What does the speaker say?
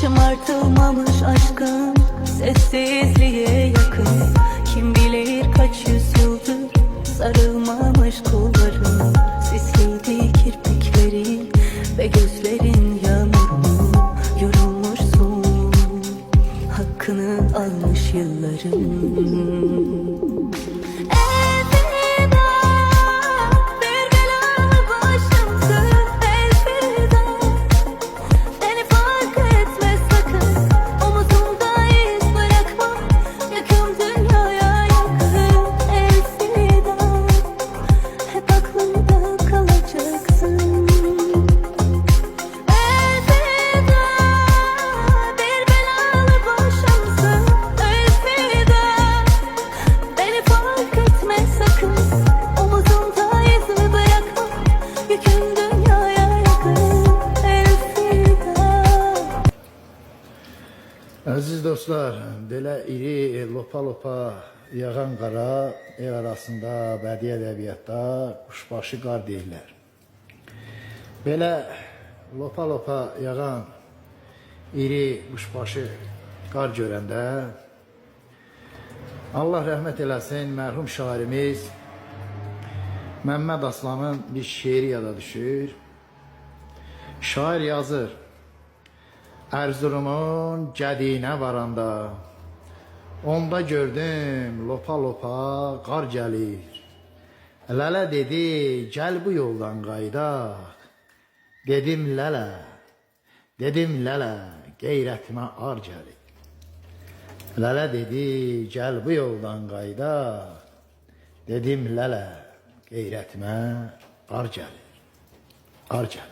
Şımartılmamış aşkın sessizliğe yakın. Kim bilir kaç yüzyıldır sarılmamış kolların. Sisliydi kirpiklerin ve gözlerin yağmurlu. Yorulmuşsun, hakkını almış yılların. Aziz dostlar, belə iri lopa-lopa yağan qara el arasında bədii ədəbiyyatda quşbaşı qar deyirlər. Belə lopa-lopa yağan iri quşbaşı qar görəndə Allah rəhmət eləsin, mərhum şairimiz Məmməd Aslanın bir şeiri yada düşür. Şair yazır: Erzurumun gədiyinə varanda, onda gördüm lopa-lopa qar gəlir. Lələ dedi, gəl bu yoldan qaydaq. Dedim lələ, qeyrətimə ar gəlir. Lələ dedi, gəl bu yoldan qaydaq. Dedim lələ, qeyrətimə ar gəlir.